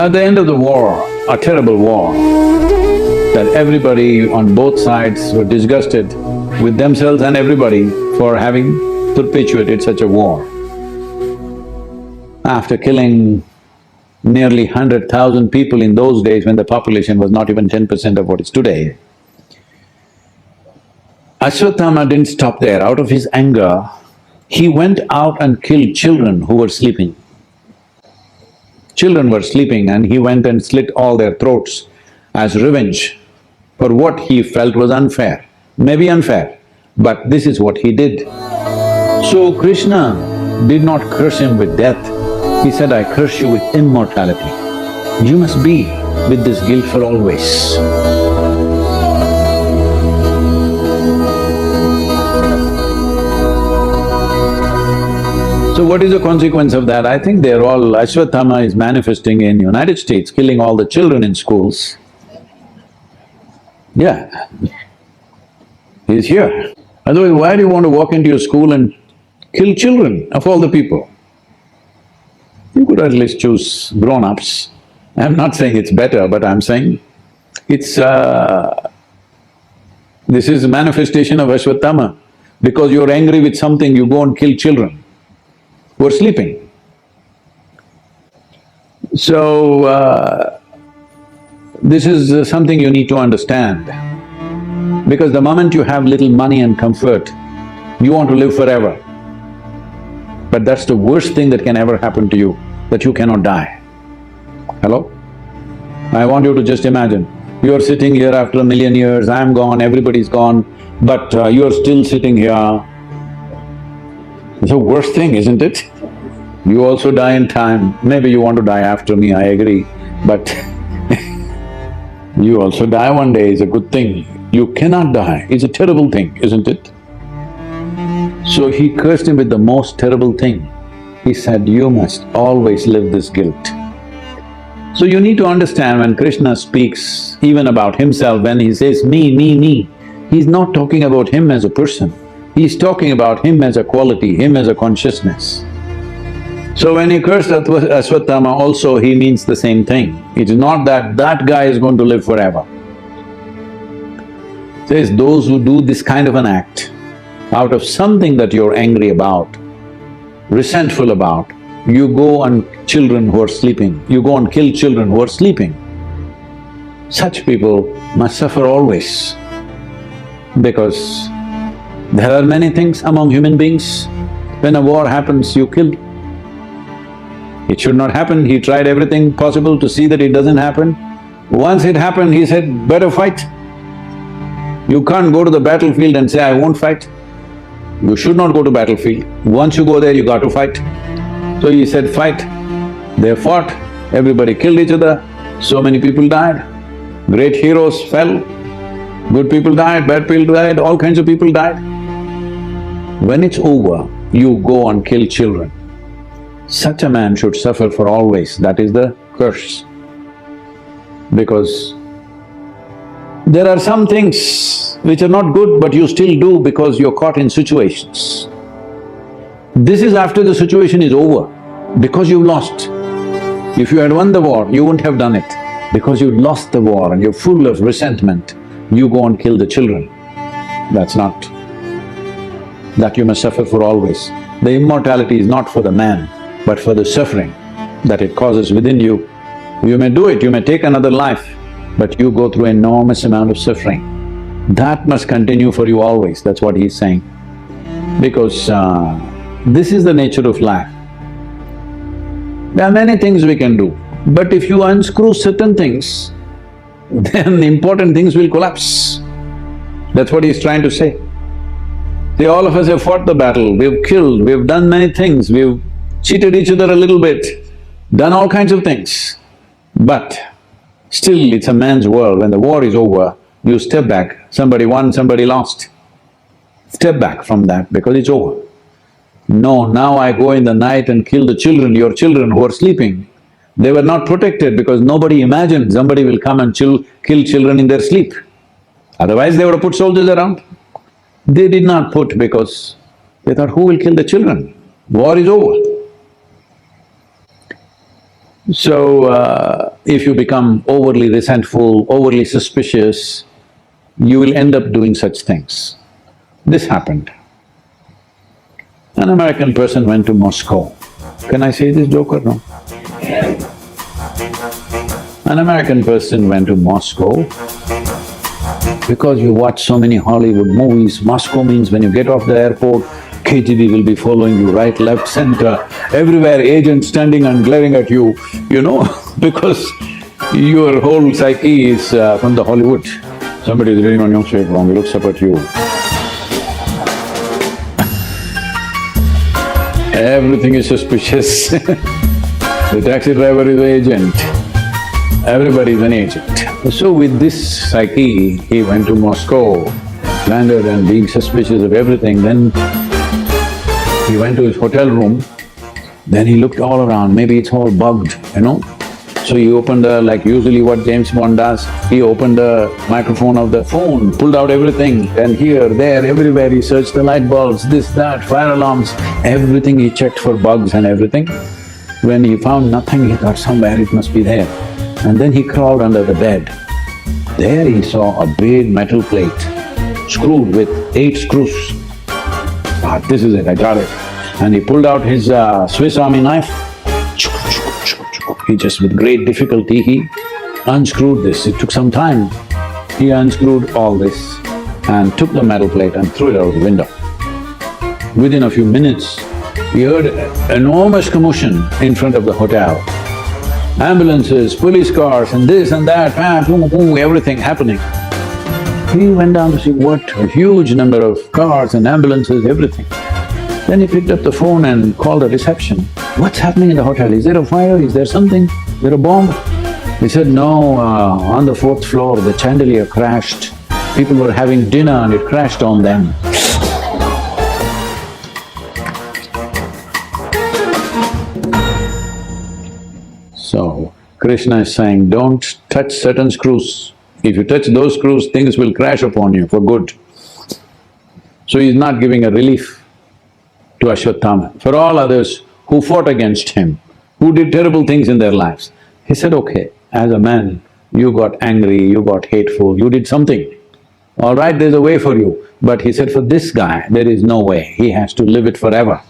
At the end of the war, a terrible war, that everybody on both sides were disgusted with themselves and everybody for having perpetuated such a war. After killing nearly 100,000 people in those days when the population was not even 10% of what is today, Aswathama didn't stop there. Out of his anger, he went out and killed children who were sleeping. Children were sleeping and he went and slit all their throats as revenge for what he felt was unfair. Maybe unfair, but this is what he did. So Krishna did not curse him with death. He said, I curse you with immortality. You must be with this guilt for always. So what is the consequence of that? I think they're all… Aswathama is manifesting in United States, killing all the children in schools. Yeah, he's here. Otherwise, why do you want to walk into your school and kill children of all the people? You could at least choose grown-ups. I'm not saying it's better, but I'm saying it's… this is a manifestation of aswathama. Because you're angry with something, you go and kill children who are sleeping. So, this is something you need to understand. Because the moment you have little money and comfort, you want to live forever. But that's the worst thing that can ever happen to you, that you cannot die. Hello? I want you to just imagine, you're sitting here after 1,000,000 years, I'm gone, everybody's gone, but you're still sitting here. It's the worst thing, isn't it? You also die in time. Maybe you want to die after me, I agree, but you also die one day is a good thing. You cannot die, it's a terrible thing, isn't it? So he cursed him with the most terrible thing. He said, you must always live this guilt. So you need to understand when Krishna speaks even about himself, when he says me, he's not talking about him as a person. He's talking about him as a quality, him as a consciousness. So when he cursed Aswathama also, he means the same thing. It is not that that guy is going to live forever. Says those who do this kind of an act, out of something that you're angry about, resentful about, you go and children who are sleeping, you go and kill children who are sleeping. Such people must suffer always, because there are many things among human beings. When a war happens, you kill. It should not happen, he tried everything possible to see that it doesn't happen. Once it happened, he said, better fight. You can't go to the battlefield and say, I won't fight. You should not go to battlefield. Once you go there, you got to fight. So he said, fight. They fought, everybody killed each other, so many people died. Great heroes fell, good people died, bad people died, all kinds of people died. When it's over, you go and kill children. Such a man should suffer for always, that is the curse. Because there are some things which are not good but you still do because you're caught in situations. This is after the situation is over, because you lost. If you had won the war, you wouldn't have done it. Because you lost the war and you're full of resentment, you go and kill the children. That's not… that you must suffer for always. The immortality is not for the man, but for the suffering that it causes within you. You may do it, you may take another life, but you go through enormous amount of suffering. That must continue for you always, that's what he's saying. Because this is the nature of life. There are many things we can do, but if you unscrew certain things, then important things will collapse. That's what he's trying to say. See, all of us have fought the battle, we've killed, we've done many things, we've cheated each other a little bit, done all kinds of things. But still it's a man's world. When the war is over, you step back, somebody won, somebody lost. Step back from that because it's over. No, now I go in the night and kill the children, your children who are sleeping. They were not protected because nobody imagined somebody will come and kill children in their sleep. Otherwise they would have put soldiers around. They did not put because they thought, who will kill the children? War is over. So, if you become overly resentful, overly suspicious, you will end up doing such things. This happened. An American person went to Moscow. Can I say this joke or no? An American person went to Moscow because you watch so many Hollywood movies. Moscow means when you get off the airport, KGB will be following you right, left, center, everywhere, agents standing and glaring at you, because your whole psyche is from the Hollywood. Somebody is reading on your street wrong, he looks up at you. Everything is suspicious. The taxi driver is an agent. Everybody is an agent. So with this psyche, he went to Moscow, landed and being suspicious of everything. Then he went to his hotel room, then he looked all around, maybe it's all bugged, So he opened like usually what James Bond does, he opened the microphone of the phone, pulled out everything, and here, there, everywhere he searched the light bulbs, this, that, fire alarms, everything he checked for bugs and everything. When he found nothing, he thought somewhere it must be there. And then he crawled under the bed. There he saw a big metal plate, screwed with 8 screws. Ah, this is it, I got it. And he pulled out his Swiss Army knife. He just, with great difficulty, he unscrewed this. It took some time. He unscrewed all this and took the metal plate and threw it out the window. Within a few minutes, he heard enormous commotion in front of the hotel. Ambulances, police cars and this and that, boom, boom, everything happening. He went down to see what a huge number of cars and ambulances, everything. Then he picked up the phone and called the reception. What's happening in the hotel? Is there a fire? Is there something? Is there a bomb? They said, no, on the 4th floor the chandelier crashed. People were having dinner and it crashed on them. So, Krishna is saying, don't touch certain screws. If you touch those screws, things will crash upon you for good. So he's not giving a relief to aswathama. For all others who fought against him, who did terrible things in their lives, he said, okay, as a man, you got angry, you got hateful, you did something. All right, there's a way for you. But he said, for this guy, there is no way, he has to live it forever.